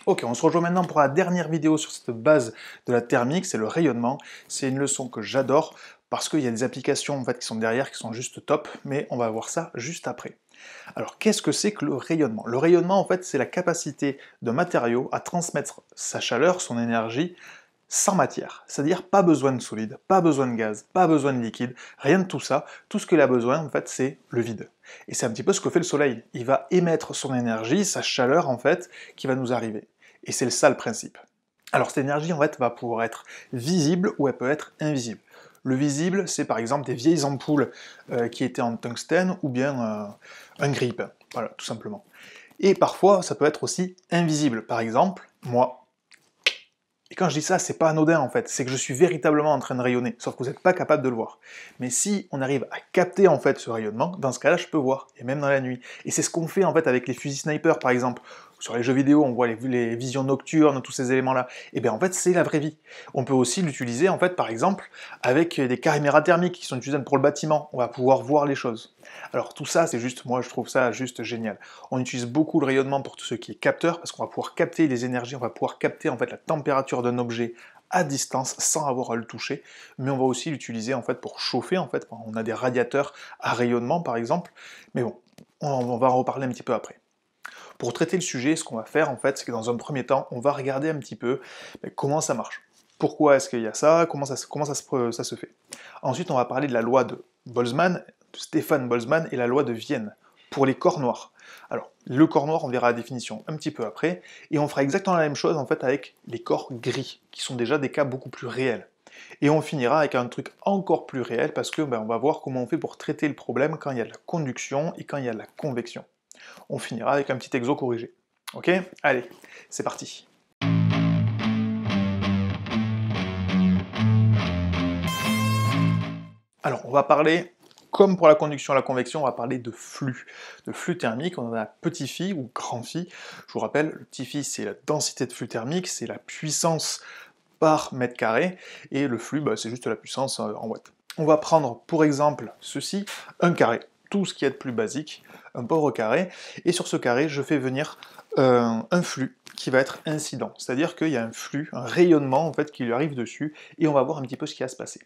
Ok, on se rejoint maintenant pour la dernière vidéo sur cette base de la thermique, c'est le rayonnement. C'est une leçon que j'adore parce qu'il y a des applications en fait, qui sont derrière, qui sont juste top, mais on va voir ça juste après. Alors qu'est-ce que c'est que le rayonnement? Le rayonnement en fait c'est la capacité d'un matériau à transmettre sa chaleur, son énergie, sans matière. C'est-à-dire pas besoin de solide, pas besoin de gaz, pas besoin de liquide, rien de tout ça. Tout ce qu'il a besoin en fait c'est le vide. Et c'est un petit peu ce que fait le soleil. Il va émettre son énergie, sa chaleur en fait, qui va nous arriver. Et c'est ça le principe. Alors cette énergie en fait va pouvoir être visible ou elle peut être invisible. Le visible, c'est par exemple des vieilles ampoules qui étaient en tungstène ou bien un grille-pain, voilà, tout simplement. Et parfois, ça peut être aussi invisible. Par exemple, moi. Et quand je dis ça, c'est pas anodin en fait, c'est que je suis véritablement en train de rayonner, sauf que vous n'êtes pas capable de le voir. Mais si on arrive à capter en fait ce rayonnement, dans ce cas-là, je peux voir, et même dans la nuit. Et c'est ce qu'on fait en fait avec les fusils sniper par exemple. Sur les jeux vidéo, on voit les visions nocturnes, tous ces éléments-là. Et bien en fait, c'est la vraie vie. On peut aussi l'utiliser en fait, par exemple, avec des caméras thermiques qui sont utilisées pour le bâtiment. On va pouvoir voir les choses. Alors tout ça, c'est juste, moi je trouve ça juste génial. On utilise beaucoup le rayonnement pour tout ce qui est capteur, parce qu'on va pouvoir capter les énergies, on va pouvoir capter en fait la température d'un objet à distance sans avoir à le toucher, mais on va aussi l'utiliser en fait pour chauffer en fait. On a des radiateurs à rayonnement par exemple, mais bon, on va en reparler un petit peu après. Pour traiter le sujet, ce qu'on va faire en fait, c'est que dans un premier temps, on va regarder un petit peu comment ça marche. Pourquoi est-ce qu'il y a ça? Comment ça se fait? Ensuite, on va parler de la loi de Boltzmann, de Stefan Boltzmann et la loi de Vienne pour les corps noirs. Alors, le corps noir, on verra la définition un petit peu après, et on fera exactement la même chose en fait avec les corps gris, qui sont déjà des cas beaucoup plus réels. Et on finira avec un truc encore plus réel parce que on va voir comment on fait pour traiter le problème quand il y a de la conduction et quand il y a de la convection. On finira avec un petit exo corrigé. Ok? Allez, c'est parti. Alors, on va parler, comme pour la conduction et la convection, on va parler de flux thermique. On en a petit phi ou grand phi. Je vous rappelle, le petit phi, c'est la densité de flux thermique, c'est la puissance par mètre carré, et le flux, c'est juste la puissance en watts. On va prendre, pour exemple, ceci, un carré, tout ce qui est de plus basique, un pauvre carré, et sur ce carré, je fais venir un flux qui va être incident, c'est-à-dire qu'il y a un flux, un rayonnement en fait qui lui arrive dessus, et on va voir un petit peu ce qui va se passer.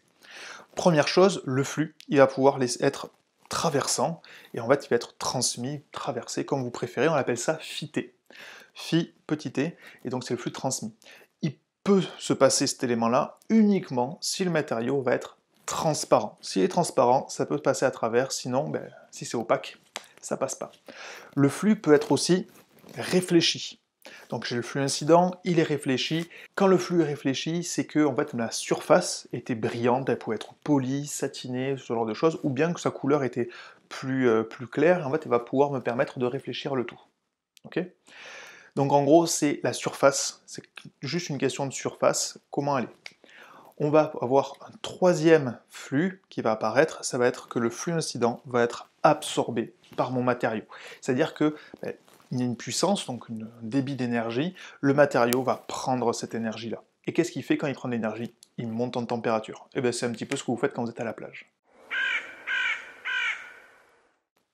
Première chose, le flux, il va pouvoir être traversant, et en fait il va être transmis, traversé, comme vous préférez, on appelle ça φt. Phi, petit t, et donc c'est le flux transmis. Il peut se passer cet élément-là uniquement si le matériau va être transparent. S'il est transparent, ça peut passer à travers, sinon, si c'est opaque, ça passe pas. Le flux peut être aussi réfléchi. Donc j'ai le flux incident, il est réfléchi. Quand le flux est réfléchi, c'est que en fait, la surface était brillante, elle pouvait être polie, satinée, ce genre de choses, ou bien que sa couleur était plus claire, et en fait, elle va pouvoir me permettre de réfléchir le tout. Ok? Donc en gros, c'est la surface, c'est juste une question de surface, comment elle est. On va avoir un troisième flux qui va apparaître, ça va être que le flux incident va être absorbé par mon matériau. C'est-à-dire que il y a une puissance, donc un débit d'énergie, le matériau va prendre cette énergie-là. Et qu'est-ce qu'il fait quand il prend de l'énergie? Il monte en température. Et bien c'est un petit peu ce que vous faites quand vous êtes à la plage.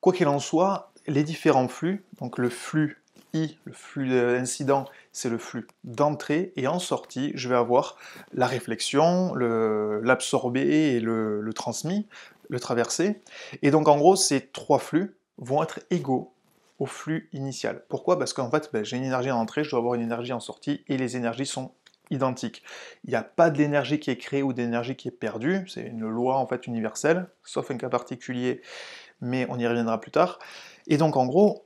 Quoi qu'il en soit, les différents flux, donc le flux I, le flux incident, c'est le flux d'entrée, et en sortie, je vais avoir la réflexion, l'absorbé et le transmis, le traversé. Et donc en gros, ces trois flux vont être égaux au flux initial. Pourquoi? Parce qu'en fait, j'ai une énergie en entrée, je dois avoir une énergie en sortie, et les énergies sont identiques. Il n'y a pas de l'énergie qui est créée ou d'énergie qui est perdue, c'est une loi en fait universelle, sauf un cas particulier, mais on y reviendra plus tard. Et donc en gros,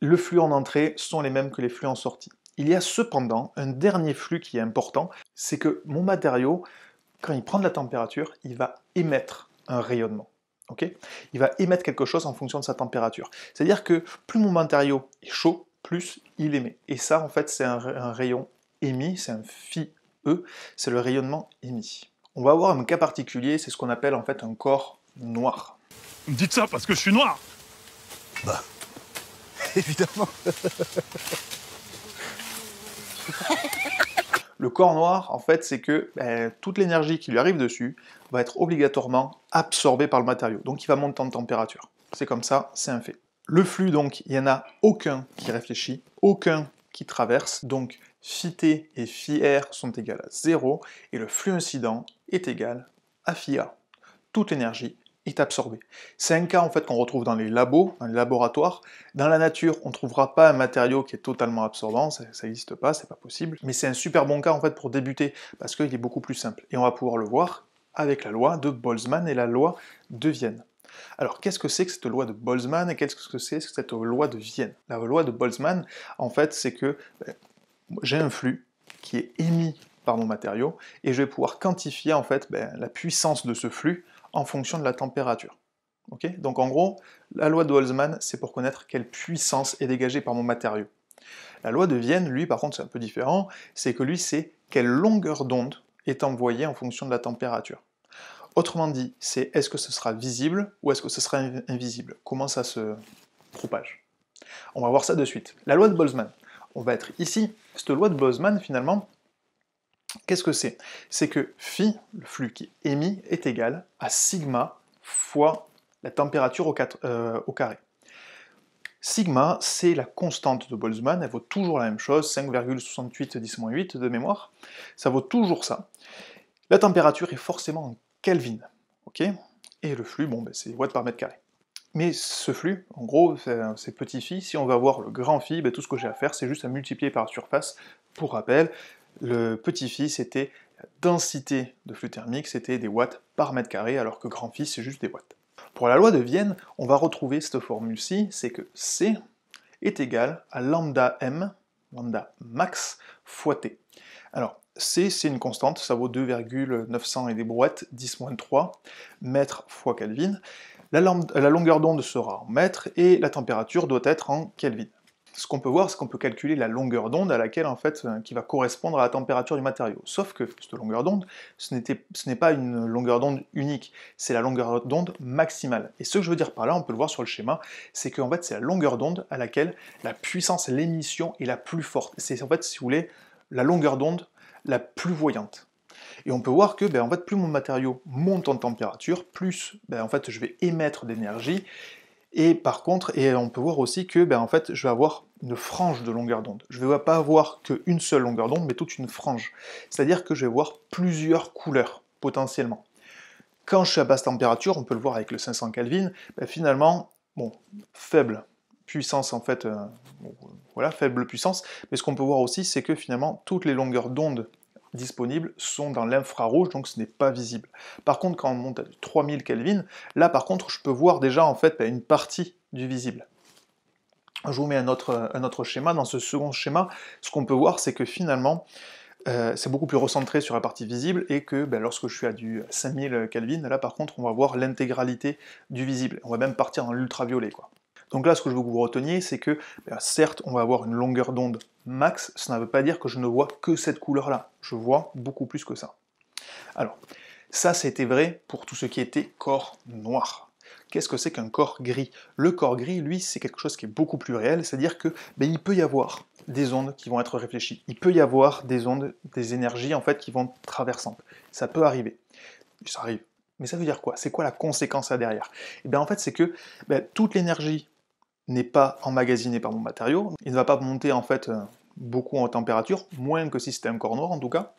le flux en entrée sont les mêmes que les flux en sortie. Il y a cependant un dernier flux qui est important, c'est que mon matériau, quand il prend de la température, il va émettre un rayonnement. Okay, il va émettre quelque chose en fonction de sa température. C'est-à-dire que plus mon matériau est chaud, plus il émet. Et ça, en fait, c'est un rayon émis, c'est un phi E, c'est le rayonnement émis. On va avoir un cas particulier, c'est ce qu'on appelle en fait un corps noir. Vous me dites ça parce que je suis noir? Bah, évidemment. Le corps noir, en fait, c'est que toute l'énergie qui lui arrive dessus va être obligatoirement absorbée par le matériau. Donc il va monter en température. C'est comme ça, c'est un fait. Le flux, donc, il n'y en a aucun qui réfléchit, aucun qui traverse, donc φt et φr sont égales à 0, et le flux incident est égal à φa. Toute l'énergie est absorbée. C'est un cas en fait qu'on retrouve dans les labos, dans les laboratoires. Dans la nature, on ne trouvera pas un matériau qui est totalement absorbant, ça n'existe pas, c'est pas possible. Mais c'est un super bon cas en fait pour débuter, parce qu'il est beaucoup plus simple. Et on va pouvoir le voir avec la loi de Boltzmann et la loi de Vienne. Alors, qu'est-ce que c'est que cette loi de Boltzmann et qu'est-ce que c'est que cette loi de Vienne? La loi de Boltzmann, en fait, c'est que j'ai un flux qui est émis par mon matériau et je vais pouvoir quantifier en fait la puissance de ce flux en fonction de la température. Okay, donc en gros, la loi de Boltzmann, c'est pour connaître quelle puissance est dégagée par mon matériau. La loi de Vienne, lui, par contre, c'est un peu différent, c'est que lui, c'est quelle longueur d'onde est envoyée en fonction de la température. Autrement dit, c'est est-ce que ce sera visible ou est-ce que ce sera invisible? Comment ça se propage? On va voir ça de suite. La loi de Boltzmann, on va être ici. Cette loi de Boltzmann, finalement, qu'est-ce que c'est? C'est que phi, le flux qui est émis, est égal à sigma fois la température au carré. Sigma, c'est la constante de Boltzmann, elle vaut toujours la même chose, 5,68 10-8 de mémoire, ça vaut toujours ça. La température est forcément en Kelvin, ok? Et le flux, bon, c'est watts par mètre carré. Mais ce flux, en gros, c'est petit phi. Si on va voir le grand phi, tout ce que j'ai à faire, c'est juste à multiplier par la surface. Pour rappel, le petit phi, c'était la densité de flux thermique, c'était des watts par mètre carré, alors que grand phi, c'est juste des watts. Pour la loi de Vienne, on va retrouver cette formule-ci, c'est que C est égal à lambda m, lambda max, fois T. Alors, C, c'est une constante, ça vaut 2,900 et des brouettes, 10-3 mètres fois Kelvin. La longueur d'onde sera en mètres et la température doit être en Kelvin. Ce qu'on peut voir, c'est qu'on peut calculer la longueur d'onde à laquelle, en fait, qui va correspondre à la température du matériau. Sauf que cette longueur d'onde, ce n'est pas une longueur d'onde unique, c'est la longueur d'onde maximale. Et ce que je veux dire par là, on peut le voir sur le schéma, c'est qu'en fait, c'est la longueur d'onde à laquelle la puissance, l'émission est la plus forte. C'est en fait, si vous voulez, la longueur d'onde la plus voyante. Et on peut voir que en fait, plus mon matériau monte en température, plus en fait, je vais émettre d'énergie. Et par contre, on peut voir aussi que en fait, je vais avoir une frange de longueur d'onde. Je ne vais pas avoir qu'une seule longueur d'onde, mais toute une frange. C'est-à-dire que je vais voir plusieurs couleurs, potentiellement. Quand je suis à basse température, on peut le voir avec le 500 Kelvin, finalement, bon, faible puissance en fait, voilà, faible puissance, mais ce qu'on peut voir aussi, c'est que finalement, toutes les longueurs d'onde disponibles sont dans l'infrarouge, donc ce n'est pas visible. Par contre, quand on monte à 3000 Kelvin, là par contre, je peux voir déjà en fait une partie du visible. Je vous mets un autre schéma. Dans ce second schéma, ce qu'on peut voir, c'est que finalement, c'est beaucoup plus recentré sur la partie visible, et que lorsque je suis à du 5000 Kelvin, là par contre, on va voir l'intégralité du visible. On va même partir dans l'ultraviolet, quoi. Donc là, ce que je veux que vous reteniez, c'est que, certes, on va avoir une longueur d'onde max, ça ne veut pas dire que je ne vois que cette couleur-là. Je vois beaucoup plus que ça. Alors, ça, c'était vrai pour tout ce qui était corps noir. Qu'est-ce que c'est qu'un corps gris? Le corps gris, lui, c'est quelque chose qui est beaucoup plus réel, c'est-à-dire que il peut y avoir des ondes qui vont être réfléchies. Il peut y avoir des ondes, des énergies, en fait, qui vont traversantes. Ça peut arriver. Ça arrive. Mais ça veut dire quoi? C'est quoi la conséquence là derrière? Et bien en fait, c'est que toute l'énergie n'est pas emmagasiné par mon matériau, il ne va pas monter en fait beaucoup en température, moins que si c'était un corps noir en tout cas,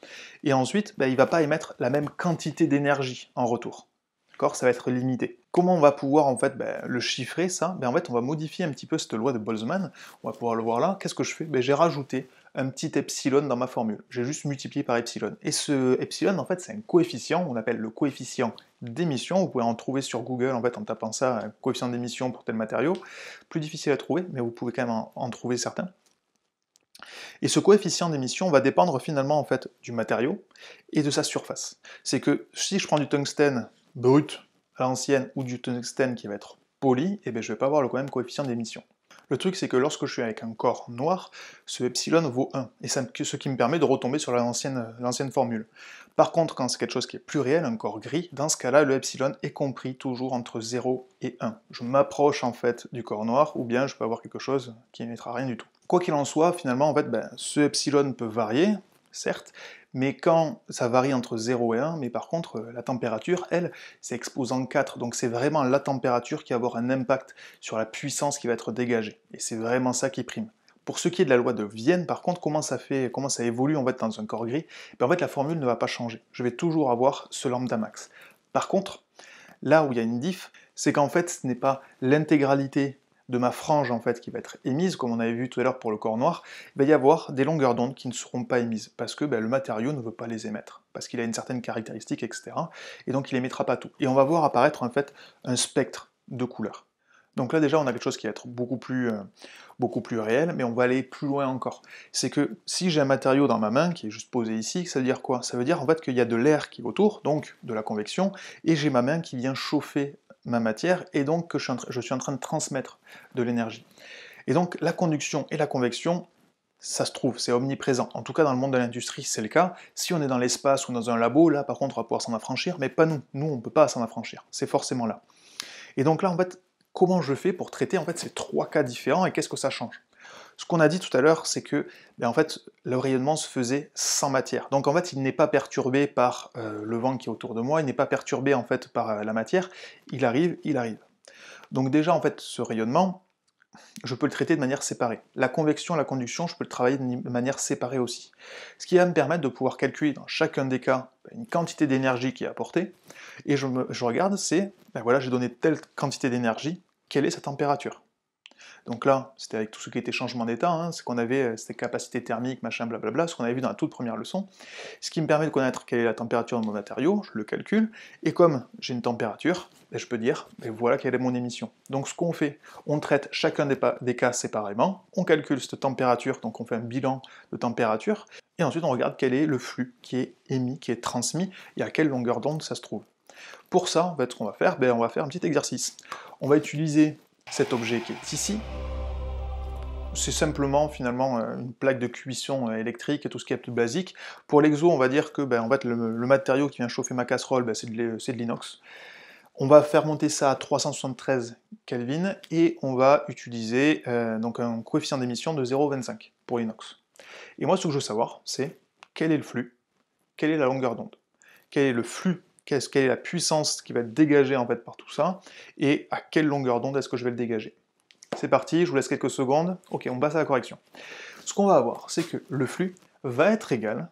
et ensuite il ne va pas émettre la même quantité d'énergie en retour. D'accord? Ça va être limité. Comment on va pouvoir en fait le chiffrer ça? En fait on va modifier un petit peu cette loi de Boltzmann, on va pouvoir le voir là. Qu'est-ce que je fais? J'ai rajouté un petit epsilon dans ma formule, j'ai juste multiplié par epsilon. Et ce epsilon en fait c'est un coefficient, on appelle le coefficient d'émission, vous pouvez en trouver sur Google en fait en tapant ça, un coefficient d'émission pour tel matériau, plus difficile à trouver, mais vous pouvez quand même en trouver certains. Et ce coefficient d'émission va dépendre finalement en fait du matériau et de sa surface. C'est que si je prends du tungstène brut à l'ancienne ou du tungstène qui va être poli, je ne vais pas avoir le même coefficient d'émission. Le truc, c'est que lorsque je suis avec un corps noir, ce epsilon vaut 1, et ce qui me permet de retomber sur l'ancienne formule. Par contre, quand c'est quelque chose qui est plus réel, un corps gris, dans ce cas-là, le epsilon est compris toujours entre 0 et 1. Je m'approche en fait du corps noir, ou bien je peux avoir quelque chose qui n'émettra rien du tout. Quoi qu'il en soit, finalement, en fait, ce epsilon peut varier, certes, mais quand ça varie entre 0 et 1, mais par contre, la température, elle, c'est exposant 4, donc c'est vraiment la température qui va avoir un impact sur la puissance qui va être dégagée, et c'est vraiment ça qui prime. Pour ce qui est de la loi de Vienne, par contre, comment ça évolue en fait dans un corps gris? En fait, la formule ne va pas changer. Je vais toujours avoir ce lambda max. Par contre, là où il y a une diff, c'est qu'en fait, ce n'est pas l'intégralité de ma frange en fait qui va être émise, comme on avait vu tout à l'heure pour le corps noir. Il va y avoir des longueurs d'onde qui ne seront pas émises, parce que le matériau ne veut pas les émettre, parce qu'il a une certaine caractéristique, etc. Et donc il émettra pas tout. Et on va voir apparaître en fait un spectre de couleurs. Donc là déjà on a quelque chose qui va être beaucoup plus réel, mais on va aller plus loin encore. C'est que si j'ai un matériau dans ma main qui est juste posé ici, ça veut dire quoi? Ça veut dire en fait qu'il y a de l'air qui est autour, donc de la convection, et j'ai ma main qui vient chauffer ma matière, et donc que je suis en train de transmettre de l'énergie. Et donc la conduction et la convection, ça se trouve, c'est omniprésent. En tout cas dans le monde de l'industrie c'est le cas. Si on est dans l'espace ou dans un labo, là par contre on va pouvoir s'en affranchir, mais pas nous. Nous on ne peut pas s'en affranchir, c'est forcément là. Et donc là en fait, comment je fais pour traiter en fait ces trois cas différents et qu'est-ce que ça change? Ce qu'on a dit tout à l'heure, c'est que en fait, le rayonnement se faisait sans matière. Donc en fait, il n'est pas perturbé par le vent qui est autour de moi, il n'est pas perturbé en fait par la matière, il arrive, il arrive. Donc déjà en fait, ce rayonnement, je peux le traiter de manière séparée. La convection, la conduction, je peux le travailler de manière séparée aussi. Ce qui va me permettre de pouvoir calculer dans chacun des cas une quantité d'énergie qui est apportée, et je regarde, c'est, voilà, j'ai donné telle quantité d'énergie, quelle est sa température? Donc là, c'était avec tout ce qui était changement d'état, hein, c'est qu'on avait ces capacités thermiques, machin, blablabla, ce qu'on avait vu dans la toute première leçon, ce qui me permet de connaître quelle est la température de mon matériau, je le calcule, et comme j'ai une température, je peux dire, voilà quelle est mon émission. Donc ce qu'on fait, on traite chacun des cas séparément, on calcule cette température, donc on fait un bilan de température, et ensuite on regarde quel est le flux qui est émis, qui est transmis, et à quelle longueur d'onde ça se trouve. Pour ça, en fait, ce qu'on va faire, on va faire un petit exercice. On va utiliser cet objet qui est ici. C'est simplement finalement une plaque de cuisson électrique et tout ce qui est plus basique. Pour l'exo, on va dire que en fait, le matériau qui vient chauffer ma casserole, c'est de l'inox. On va faire monter ça à 373 Kelvin et on va utiliser donc un coefficient d'émission de 0,25 pour l'inox. Et moi, ce que je veux savoir, c'est quel est le flux, quelle est la longueur d'onde, quel est le flux, quelle est la puissance qui va être dégagée en fait par tout ça, et à quelle longueur d'onde est-ce que je vais le dégager. C'est parti, je vous laisse quelques secondes. Ok, on passe à la correction. Ce qu'on va avoir, c'est que le flux va être égal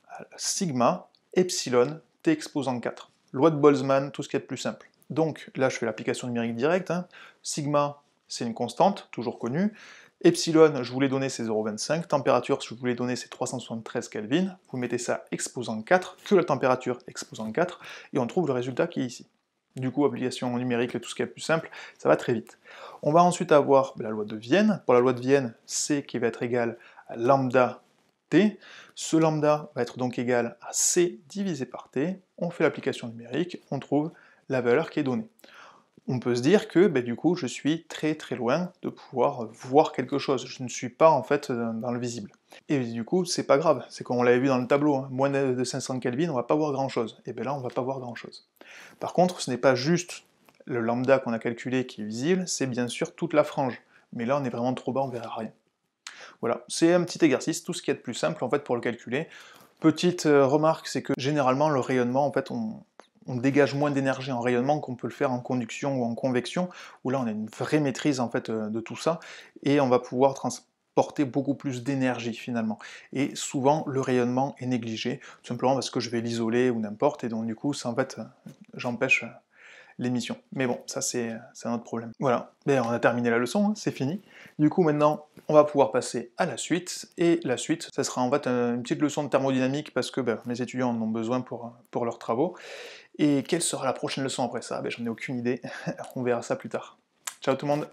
à sigma epsilon t exposant 4. Loi de Boltzmann, tout ce qui est de plus simple. Donc là, je fais l'application numérique directe. Sigma, c'est une constante, toujours connue. Epsilon, je voulais donner c'est 0,25. Température, je voulais donner c'est 373 Kelvin. Vous mettez ça exposant 4, que la température exposant 4, et on trouve le résultat qui est ici. Du coup, application numérique et tout ce qui est plus simple, ça va très vite. On va ensuite avoir la loi de Vienne. Pour la loi de Vienne, C qui va être égal à lambda T. Ce lambda va être donc égal à C divisé par T. On fait l'application numérique, on trouve la valeur qui est donnée. On peut se dire que du coup, je suis très très loin de pouvoir voir quelque chose. Je ne suis pas en fait dans le visible. Et du coup, c'est pas grave, c'est comme on l'avait vu dans le tableau, hein. Moins de 500 Kelvin, on va pas voir grand chose. Et bien là, on va pas voir grand chose. Par contre, ce n'est pas juste le lambda qu'on a calculé qui est visible, c'est bien sûr toute la frange. Mais là, on est vraiment trop bas, on verra rien. Voilà, c'est un petit exercice, tout ce qui est de plus simple en fait pour le calculer. Petite remarque, c'est que généralement le rayonnement, en fait, on dégage moins d'énergie en rayonnement qu'on peut le faire en conduction ou en convection, où là on a une vraie maîtrise en fait de tout ça, et on va pouvoir transporter beaucoup plus d'énergie finalement. Et souvent le rayonnement est négligé, tout simplement parce que je vais l'isoler ou n'importe, et donc du coup ça en fait j'empêche l'émission. Mais bon, ça c'est un autre problème. Voilà, on a terminé la leçon, hein, c'est fini. Du coup maintenant, on va pouvoir passer à la suite, et la suite, ça sera en fait une petite leçon de thermodynamique, parce que mes étudiants en ont besoin pour leurs travaux. Et quelle sera la prochaine leçon après ça? J'en ai aucune idée, on verra ça plus tard. Ciao tout le monde!